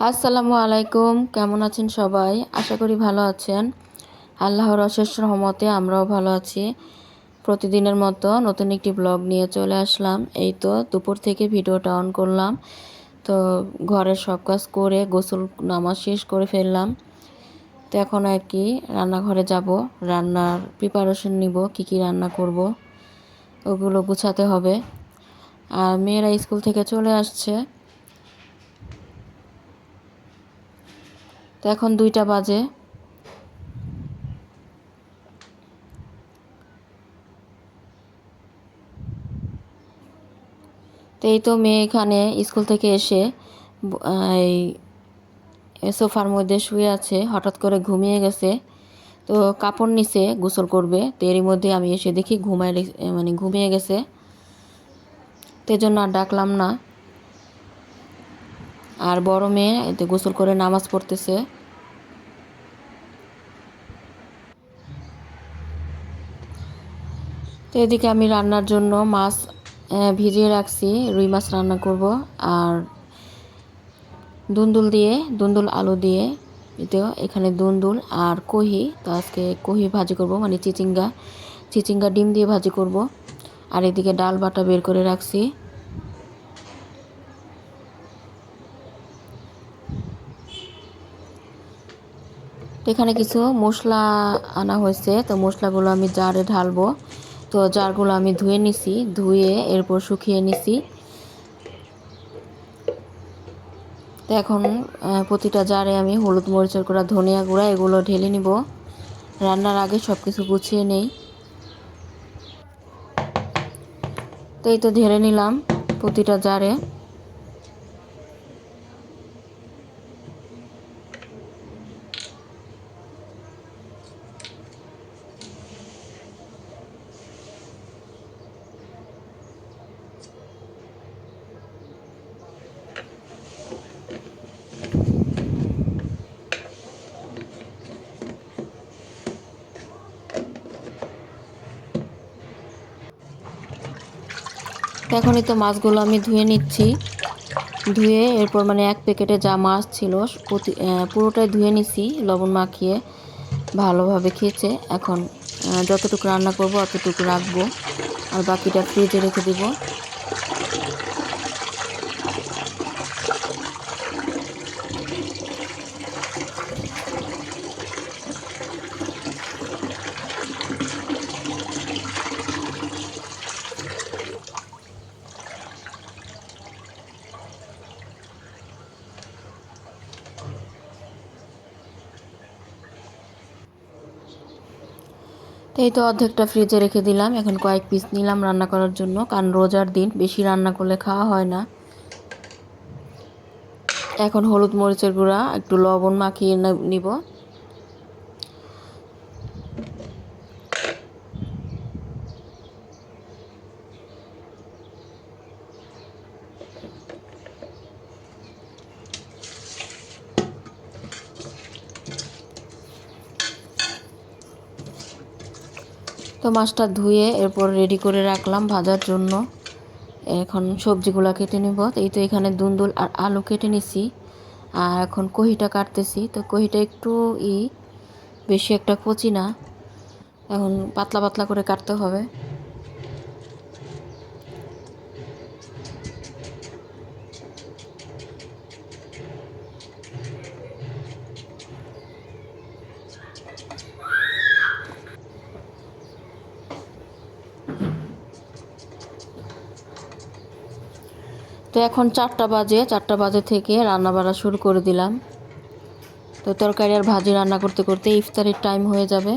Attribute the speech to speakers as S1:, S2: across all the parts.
S1: আসসালামু আলাইকুম, কেমন আছেন সবাই? আশা করি ভালো আছেন। আল্লাহর অশেষ রহমতে আমরাও ভালো আছি। প্রতিদিনের মতো নতুন একটি ব্লগ নিয়ে চলে আসলাম। এই তো দুপুর থেকে ভিডিওটা অন করলাম। তো ঘরের সব কাজ করে গোসল নামাজ শেষ করে ফেললাম। তো এখন আর কি রান্নাঘরে যাব, রান্নার প্রিপারেশন নিব, কি রান্না করব ওগুলো গুছাতে হবে। আর মেয়েরা স্কুল থেকে চলে আসছে। তো এখন 2টা বাজে। তো এই তো মেয়ে এখানে স্কুল থেকে এসে এই সোফার মধ্যে শুয়ে আছে, হঠাৎ করে ঘুমিয়ে গেছে। তো কাপড় নিচে গোসল করবে, তো এরই মধ্যে আমি এসে দেখি ঘুমিয়ে গেছে। তো জন্য আর ডাকলাম না। আর বড় মেয়ে এতে গোসল করে নামাজ পড়তেছে। তো এদিকে আমি রান্নার জন্য মাছ ভিজিয়ে রাখছি, রুই মাছ রান্না করব। আর দুন্দুল আলু দিয়ে, তো এখানে দুন্দুল আর কহি, তো আজকে কহি ভাজি করব, মানে চিচিঙ্গা ডিম দিয়ে ভাজি করব। আর এদিকে ডাল বাটা বের করে রাখছি। তো এখানে কিছু মশলা আনা হয়েছে, তো মশলাগুলো আমি জারে ঢালবো। তো জারগুলো আমি ধুয়ে নিছি, ধুয়ে এরপর শুকিয়ে নিছি। তো এখন প্রতিটা জারে আমি হলুদ মরিচের গুঁড়া, ধনিয়া গুঁড়া এগুলো ঢেলে নিব। রান্নার আগে সব কিছু গুছিয়ে নেই। তো এই তো ঢেলে নিলাম প্রতিটা জারে। তো এখনই তো মাছগুলো আমি ধুয়ে নিচ্ছি। ধুয়ে এরপর মানে এক প্যাকেটে যা মাছ ছিল পুরোটাই ধুয়ে নিছি লবণ মাখিয়ে, ভালোভাবে খেয়েছে। এখন যতটুকু রান্না করব অতটুকু রাখবো, আর বাকিটা ফ্রিজে রেখে দিব। তো এই তো অর্ধেকটা ফ্রিজে রেখে দিলাম। এখন কয়েক পিস নিলাম রান্না করার জন্য, কারণ রোজার দিন বেশি রান্না করলে খাওয়া হয় না। এখন হলুদ মরিচের গুঁড়া একটু লবণ মাখিয়ে নিব। তো মাছটা ধুয়ে এরপর রেডি করে রাখলাম ভাজার জন্য। এখন সবজিগুলো কেটে নিব। এই তো এখানে দুন্দুল আর আলু কেটে নিছি। আর এখন কহিটা কাটতেছি। তো কহিটা একটু বেশি একটা কচি না, এখন পাতলা পাতলা করে কাটতে হবে। তো এখন 4টা বাজে থেকে রান্না বাড়া শুরু করে দিলাম। তো তরকারি আর ভাজি রান্না করতে করতে ইফতারির টাইম হয়ে যাবে।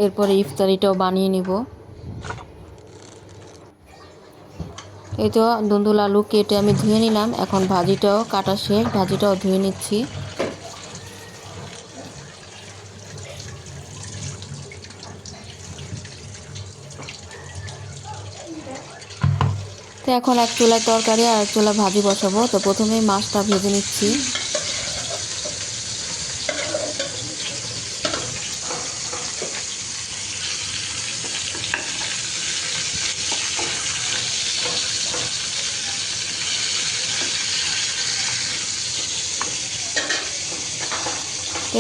S1: এরপরে ইফতারিটাও বানিয়ে নিব। এই তো দুন্দুল আলু কেটে আমি ধুয়ে নিলাম। এখন ভাজিটাও কাটা শেষ, ভাজিটাও ধুয়ে নিচ্ছি। তো এখন এক চুলায় তরকারি আর এক চুলা ভাজি বসাবো। তো প্রথমেই মাছটা ভেজে নিচ্ছি।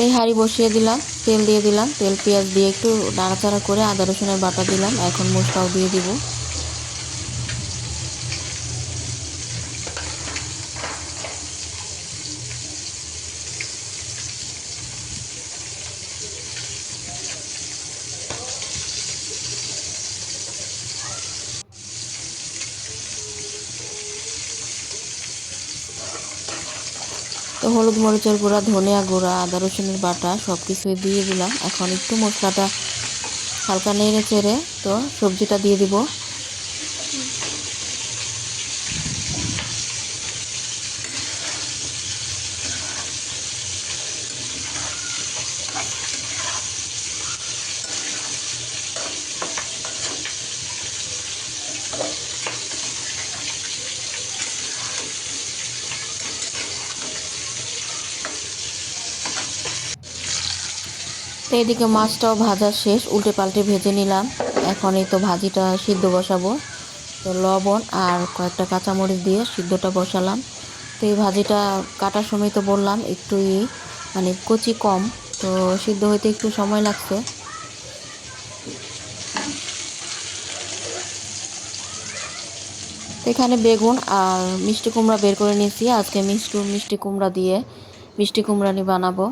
S1: এই হাঁড়ি বসিয়ে দিলাম, তেল দিয়ে দিলাম, তেল পেঁয়াজ দিয়ে একটু নাড়াচাড়া করে আদা রসুনের বাটা দিলাম। এখন মশলাও দিয়ে দিব। তো হলুদ মরিচের গুঁড়া, ধনিয়া গুঁড়া, আদা রসুনের বাটা সব কিছুই দিয়ে দিলাম। এখন একটু মশলাটা হালকা নেড়ে চেড়ে তো সবজিটা দিয়ে দিব। তো এদিকে মাছটাও ভাজা শেষ, উল্টে পাল্টে ভেজে নিলাম। এখন এই তো ভাজিটা সিদ্ধ বসাবো। তো লবণ আর কয়েকটা কাঁচামরিচ দিয়ে সিদ্ধটা বসালাম। তো এই ভাজিটা কাটার সময় তো বললাম একটু মানে কচি কম, তো সিদ্ধ হইতে একটু সময় লাগছে। তো এখানে বেগুন আর মিষ্টি কুমড়া বের করে নিয়েছি। আজকে মিষ্টি কুমড়া দিয়ে মিষ্টি কুমড়ানি বানাবো।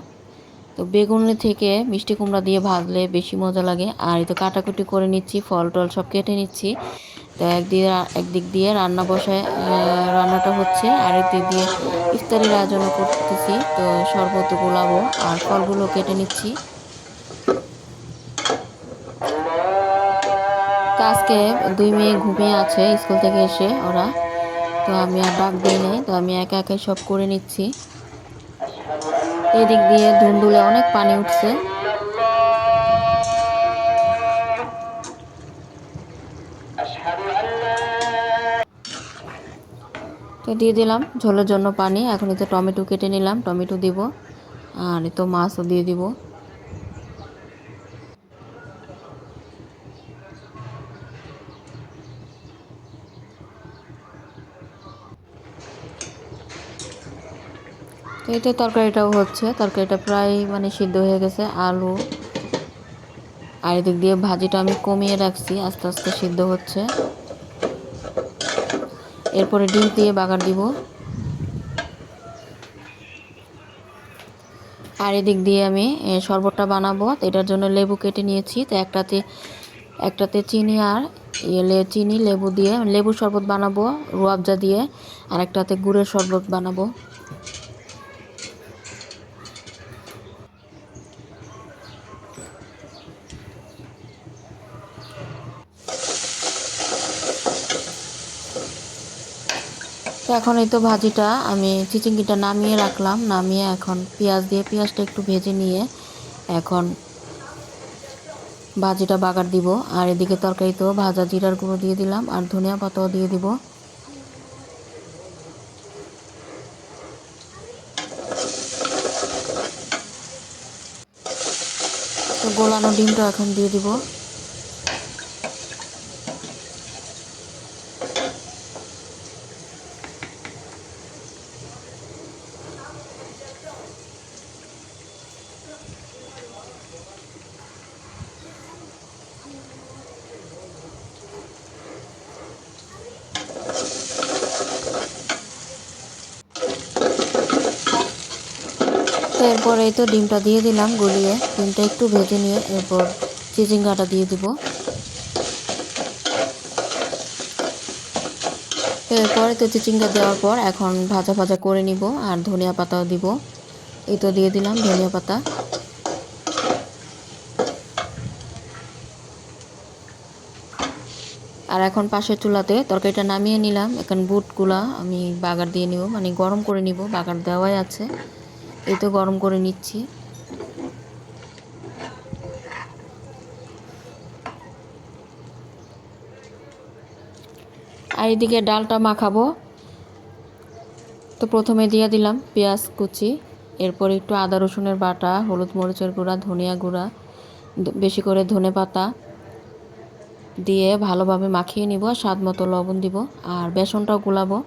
S1: তো বেগুন থেকে মিষ্টি কুমড়া দিয়ে ভাজলে বেশি মজা লাগে। আর এই তো কাটাকুটি করে নিচ্ছি, ফল টল সব কেটে নিচ্ছি। তো একদিক দিয়ে রান্নাটা হচ্ছে, আরেক দিক দিয়ে ইফতারির আয়োজনও করতেছি। তো শরবত গোলাবো আর ফলগুলো কেটে নিচ্ছি। তো আজকে দুই মেয়ে ঘুমিয়ে আছে স্কুল থেকে এসে ওরা, তো আমি আর ডাক দিই নাই। তো আমি একা একাই সব করে নিচ্ছি। এদিক দিয়ে ধুন্দুলে অনেক পানি উঠছে। তো দিয়ে দিলাম ঝোলের জন্য পানি। এখন তো টমেটো কেটে নিলাম, টমেটো দিব। আর তো মাছও দিয়ে দিব। তো এই তো তরকারিটাও হচ্ছে, তরকারিটা প্রায় মানে সিদ্ধ হয়ে গেছে। আলু আর এদিক দিয়ে ভাজিটা আমি কমিয়ে রাখছি, আস্তে আস্তে সিদ্ধ হচ্ছে। এরপরে ডিম দিয়ে বাগার দিব। আর এদিক দিয়ে আমি শরবতটা বানাবো। তো এটার জন্য লেবু কেটে নিয়েছি। তো একটাতে চিনি আর চিনি লেবু দিয়ে লেবুর শরবত বানাবো রুয়াবজা দিয়ে, আর একটাতে গুড়ের শরবত বানাবো। তো এখন এই তো ভাজিটা আমি চিচিঙ্গিটা নামিয়ে রাখলাম, নামিয়ে এখন পেঁয়াজটা একটু ভেজে নিয়ে এখন ভাজিটা বাগার দিব। আর এদিকে তরকারিতেও ভাজা জিরার গুঁড়ো দিয়ে দিলাম আর ধনিয়া পাতাও দিয়ে দিব। তো গোলানো ডিমটা এখন দিয়ে দিব। তো এরপর এই তো ডিমটা দিয়ে দিলাম গলিয়ে, ডিমটা একটু ভেজে নিয়ে এরপর চিচিঙ্গাটা দিয়ে দিব। তো এরপরে তো চিচিঙ্গা দেওয়ার পর এখন ভাজা ভাজা করে নিব আর ধনিয়া পাতাও দিব। এই তো দিয়ে দিলাম ধনিয়া পাতা। আর এখন পাশের চুলাতে তরকারিটা নামিয়ে নিলাম। এখন বুটগুলা আমি বাগার দিয়ে নিব, মানে গরম করে নিব, বাগার দেওয়াই আছে। এই তো গরম করে নিচ্ছি। আর এদিকে ডালটা মাখাবো। তো প্রথমে দিয়ে দিলাম পেঁয়াজ কুচি, এরপর একটু আদা রসুনের বাটা, হলুদ মরিচের গুঁড়া, ধনিয়া গুঁড়া, বেশি করে ধনে পাতা দিয়ে ভালোভাবে মাখিয়ে নিব। স্বাদ মতো লবণ দিব আর বেসনটাও গুলাবো।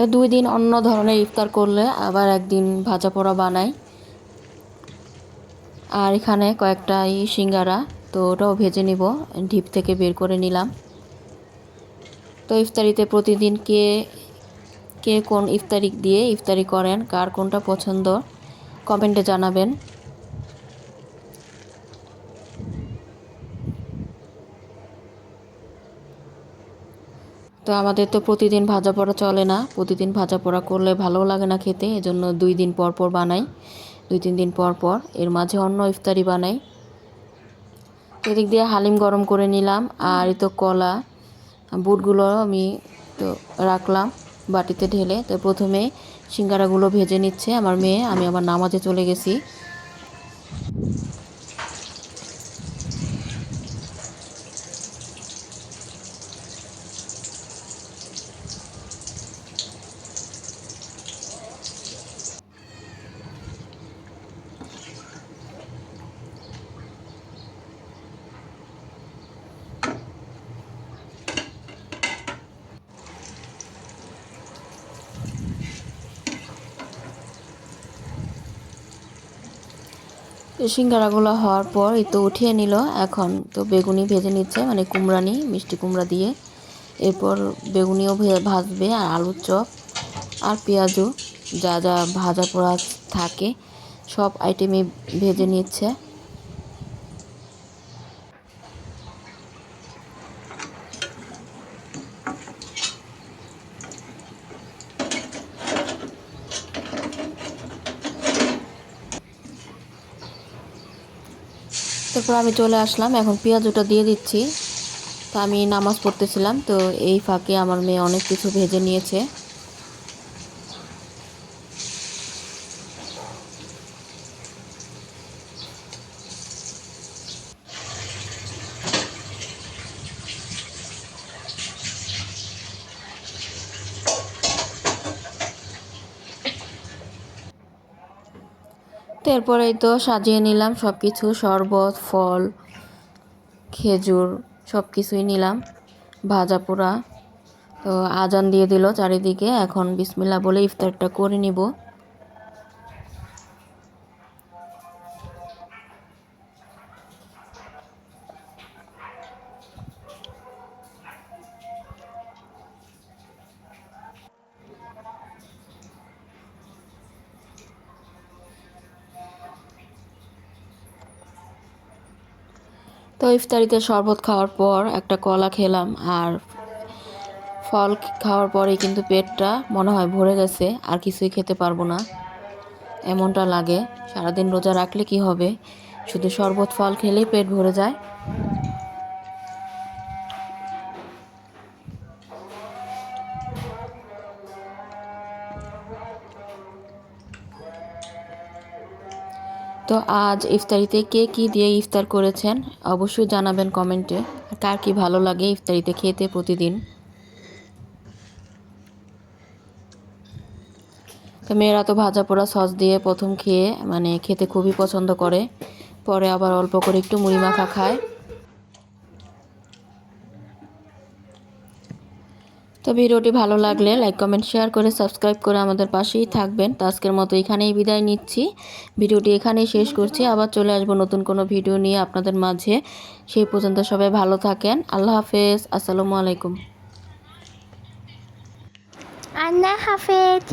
S1: তো 2 দিন অন্য ধরনের ইফতার করলে আবার একদিন ভাজা পোড়া বানাই। আর এখানে কয়েকটা সিঙ্গারা, তো ওটাও ভেজে নিব, ডিপ থেকে বের করে নিলাম। তো ইফতারিতে প্রতিদিন কে কে কোন ইফতারি দিয়ে ইফতারি করেন, কার কোনটা পছন্দ কমেন্টে জানাবেন। তো আমাদের তো প্রতিদিন ভাজা পোড়া চলে না, প্রতিদিন ভাজা পোড়া করলে ভালো লাগে না খেতে, এজন্য 2 দিন পর পর বানাই, 2-3 দিন পর পর, এর মাঝে অন্য ইফতারি বানাই। এদিক দিয়ে হালিম গরম করে নিলাম, আর এই তো কলা বুটগুলো আমি তো রাখলাম বাটিতে ঢেলে। তো প্রথমে সিঙ্গারাগুলো ভেজে নিচ্ছে আমার মেয়ে, আমি আবার নামাজে চলে গেছি। তো সিঙ্গারাগুলো হওয়ার পর এই তো উঠিয়ে নিল। এখন তো বেগুনি ভেজে নিচ্ছে, মানে কুমড়ানি, মিষ্টি কুমড়া দিয়ে। এরপর বেগুনিও ভাজবে, আর আলুর চপ আর পেঁয়াজু, যা যা ভাজা পোড়া থাকে সব আইটেমই ভেজে নিচ্ছে। তারপর আমি চলে আসলাম, এখন পেঁয়াজুটা দিয়ে দিচ্ছি। তো আমি নামাজ পড়তেছিলাম, তো এই ফাঁকে আমার মেয়ে অনেক কিছু ভেজে নিয়েছে। তো এরপরেই তো সাজিয়ে নিলাম সব কিছু, শরবত, ফল, খেজুর, সব কিছুই নিলাম, ভাজা পোড়া। তো আজান দিয়ে দিল চারিদিকে, এখন বিসমিল্লাহ বলে ইফতারটা করে নিব। তো ইফতারিতে শরবত খাওয়ার পর একটা কলা খেলাম, আর ফল খাওয়ার পরেই কিন্তু পেটটা মনে হয় ভরে গেছে, আর কিছুই খেতে পারবো না এমনটা লাগে। সারাদিন রোজা রাখলে কি হবে, শুধু শরবত ফল খেলেই পেট ভরে যায়। তো আজ ইফতারিতে কে কী দিয়ে ইফতার করেছেন অবশ্যই জানাবেন কমেন্টে, কার কি ভালো লাগে ইফতারিতে খেতে প্রতিদিন। তো মেয়েরা তো ভাজা পোড়া সস দিয়ে প্রথম খেয়ে মানে খেতে খুবই পছন্দ করে, পরে আবার অল্প করে একটু মুড়ি মাখা খায়। তো ভিডিওটি ভালো লাগলে লাইক কমেন্ট শেয়ার করে সাবস্ক্রাইব করে আমাদের পাশেই থাকবেন। তো আজকের মতো এখানেই বিদায় নিচ্ছি, ভিডিওটি এখানেই শেষ করছি। আবার চলে আসবো নতুন কোনো ভিডিও নিয়ে আপনাদের মাঝে। সেই পর্যন্ত সবাই ভালো থাকেন, আল্লাহ হাফেজ, আসসালামু আলাইকুম।
S2: আল্লাহ হাফেজ।